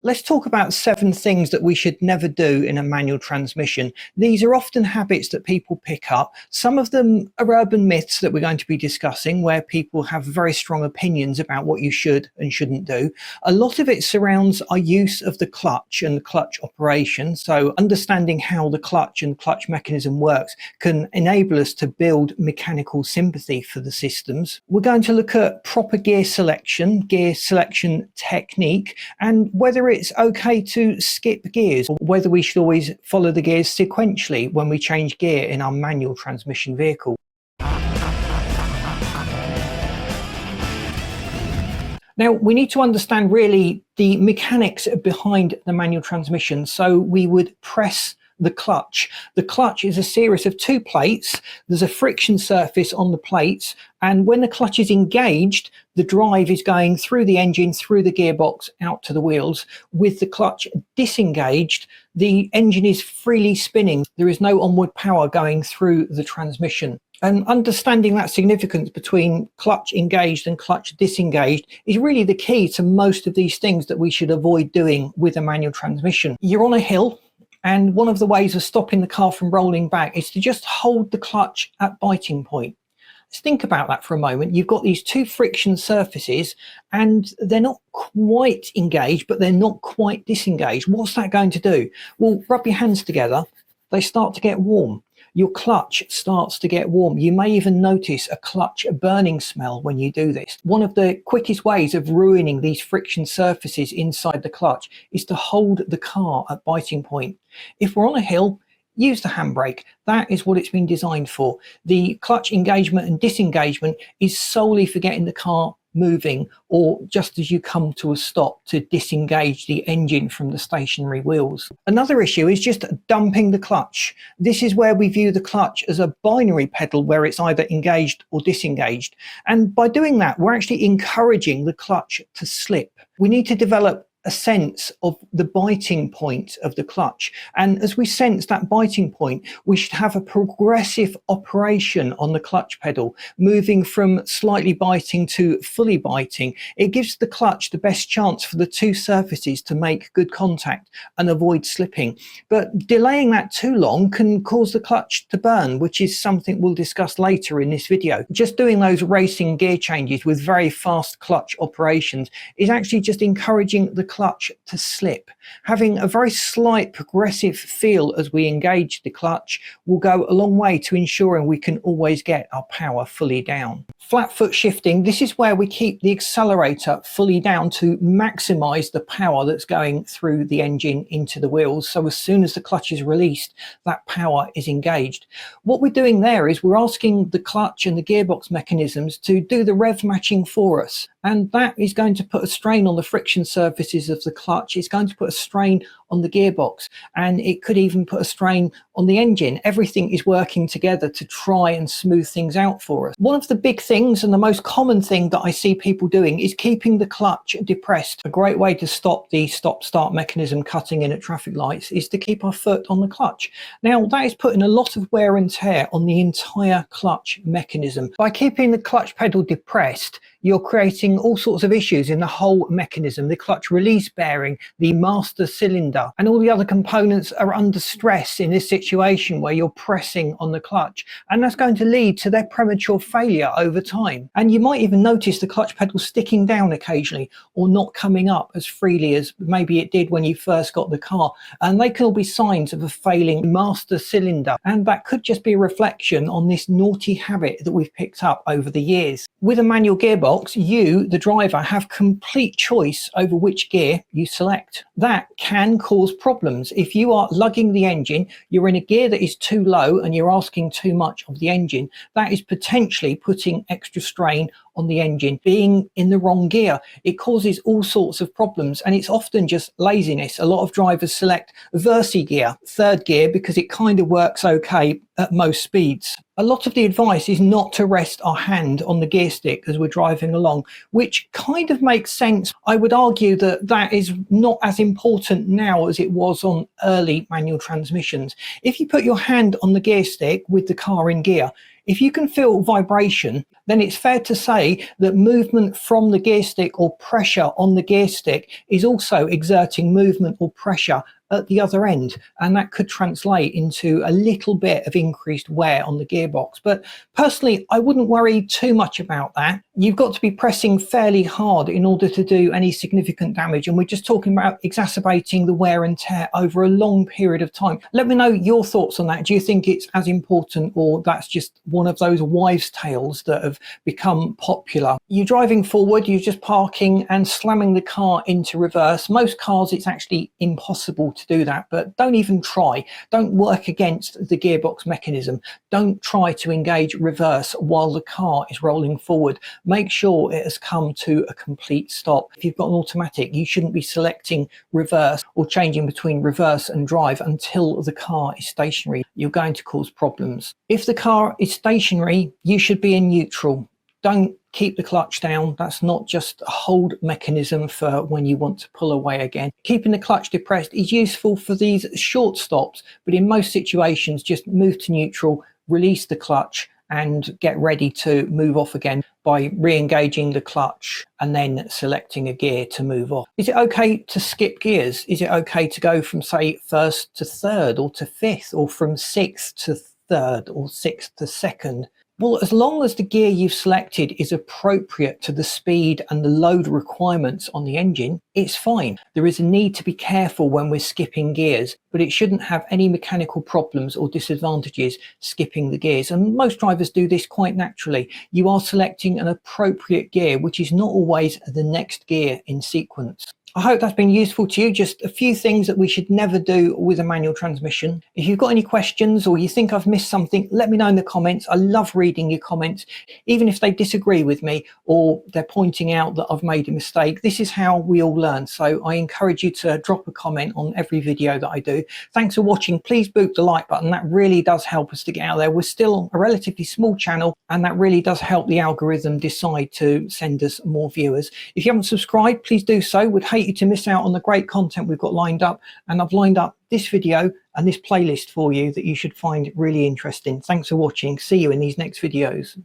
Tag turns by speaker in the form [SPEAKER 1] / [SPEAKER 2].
[SPEAKER 1] Let's talk about 7 things that we should never do in a manual transmission. These are often habits that people pick up. Some of them are urban myths that we're going to be discussing, where people have very strong opinions about what you should and shouldn't do. A lot of it surrounds our use of the clutch and the clutch operation. So understanding how the clutch and clutch mechanism works can enable us to build mechanical sympathy for the systems. We're going to look at proper gear selection technique, and whether it's okay to skip gears, or whether we should always follow the gears sequentially when we change gear in our manual transmission vehicle. Now, we need to understand really the mechanics behind the manual transmission. So we would press the clutch. The clutch is a series of 2 plates. There's a friction surface on the plates, and when the clutch is engaged, the drive is going through the engine, through the gearbox, out to the wheels. With the clutch disengaged, the engine is freely spinning. There is no onward power going through the transmission. And understanding that significance between clutch engaged and clutch disengaged is really the key to most of these things that we should avoid doing with a manual transmission. You're on a hill, and one of the ways of stopping the car from rolling back is to just hold the clutch at biting point. Let's think about that for a moment. You've got these 2 friction surfaces, and they're not quite engaged, but they're not quite disengaged. What's that going to do? Well, rub your hands together. They start to get warm. Your clutch starts to get warm. You may even notice a clutch burning smell when you do this. One of the quickest ways of ruining these friction surfaces inside the clutch is to hold the car at biting point. If we're on a hill, use the handbrake. That is what it's been designed for. The clutch engagement and disengagement is solely for getting the car moving, or just as you come to a stop to disengage the engine from the stationary wheels. Another issue is just dumping the clutch. This is where we view the clutch as a binary pedal, where it's either engaged or disengaged. And by doing that, we're actually encouraging the clutch to slip. We need to develop a sense of the biting point of the clutch, and as we sense that biting point, we should have a progressive operation on the clutch pedal, moving from slightly biting to fully biting. It gives the clutch the best chance for the 2 surfaces to make good contact and avoid slipping. But delaying that too long can cause the clutch to burn, which is something we'll discuss later in this video. Just doing those racing gear changes with very fast clutch operations is actually just encouraging the clutch to slip. Having a very slight progressive feel as we engage the clutch will go a long way to ensuring we can always get our power fully down. Flat foot shifting, this is where we keep the accelerator fully down to maximize the power that's going through the engine into the wheels. So as soon as the clutch is released, that power is engaged. What we're doing there is we're asking the clutch and the gearbox mechanisms to do the rev matching for us. And that is going to put a strain on the friction surfaces of the clutch. It's going to put a strain on the gearbox, and it could even put a strain on the engine. Everything is working together to try and smooth things out for us. One of the big things and the most common thing that I see people doing is keeping the clutch depressed. A great way to stop the stop-start mechanism cutting in at traffic lights is to keep our foot on the clutch. Now, that is putting a lot of wear and tear on the entire clutch mechanism. By keeping the clutch pedal depressed, you're creating all sorts of issues in the whole mechanism. The clutch release bearing, the master cylinder, and all the other components are under stress in this situation where you're pressing on the clutch, and that's going to lead to their premature failure over time. And you might even notice the clutch pedal sticking down occasionally, or not coming up as freely as maybe it did when you first got the car, and they can all be signs of a failing master cylinder, and that could just be a reflection on this naughty habit that we've picked up over the years. With a manual gearbox, you, the driver, have complete choice over which gear you select. That can cause problems. If you are lugging the engine, you're in a gear that is too low and you're asking too much of the engine, that is potentially putting extra strain on the engine. Being in the wrong gear, it causes all sorts of problems, and it's often just laziness. A lot of drivers select Versi gear, 3rd gear, because it kind of works okay at most speeds. A lot of the advice is not to rest our hand on the gear stick as we're driving along, which kind of makes sense. I would argue that that is not as important now as it was on early manual transmissions. If you put your hand on the gear stick with the car in gear, if you can feel vibration, then it's fair to say that movement from the gear stick or pressure on the gear stick is also exerting movement or pressure at the other end, and that could translate into a little bit of increased wear on the gearbox. But personally, I wouldn't worry too much about that. You've got to be pressing fairly hard in order to do any significant damage, and we're just talking about exacerbating the wear and tear over a long period of time. Let me know your thoughts on that. Do you think it's as important, or that's just one of those wives' tales that have become popular? You're driving forward, you're just parking and slamming the car into reverse. Most cars, it's actually impossible to do that, but don't even try. Don't work against the gearbox mechanism. Don't try to engage reverse while the car is rolling forward. Make sure it has come to a complete stop. If you've got an automatic, you shouldn't be selecting reverse or changing between reverse and drive until the car is stationary. You're going to cause problems. If the car is stationary, you should be in neutral. Don't keep the clutch down. That's not just a hold mechanism for when you want to pull away again. Keeping the clutch depressed is useful for these short stops, but in most situations, just move to neutral, release the clutch, and get ready to move off again by re-engaging the clutch and then selecting a gear to move off. Is it okay to skip gears? Is it okay to go from, say, first to third or to fifth, or from sixth to third or sixth to second? Well, as long as the gear you've selected is appropriate to the speed and the load requirements on the engine, it's fine. There is a need to be careful when we're skipping gears, but it shouldn't have any mechanical problems or disadvantages skipping the gears. And most drivers do this quite naturally. You are selecting an appropriate gear, which is not always the next gear in sequence. I hope that's been useful to you. Just a few things that we should never do with a manual transmission. If you've got any questions or you think I've missed something, let me know in the comments. I love reading your comments, even if they disagree with me or they're pointing out that I've made a mistake. This is how we all learn. So I encourage you to drop a comment on every video that I do. Thanks for watching. Please boot the like button. That really does help us to get out there. We're still a relatively small channel, and that really does help the algorithm decide to send us more viewers. If you haven't subscribed, please do so. Would hate you to miss out on the great content we've got lined up, and I've lined up this video and this playlist for you that you should find really interesting. Thanks for watching. See you in these next videos.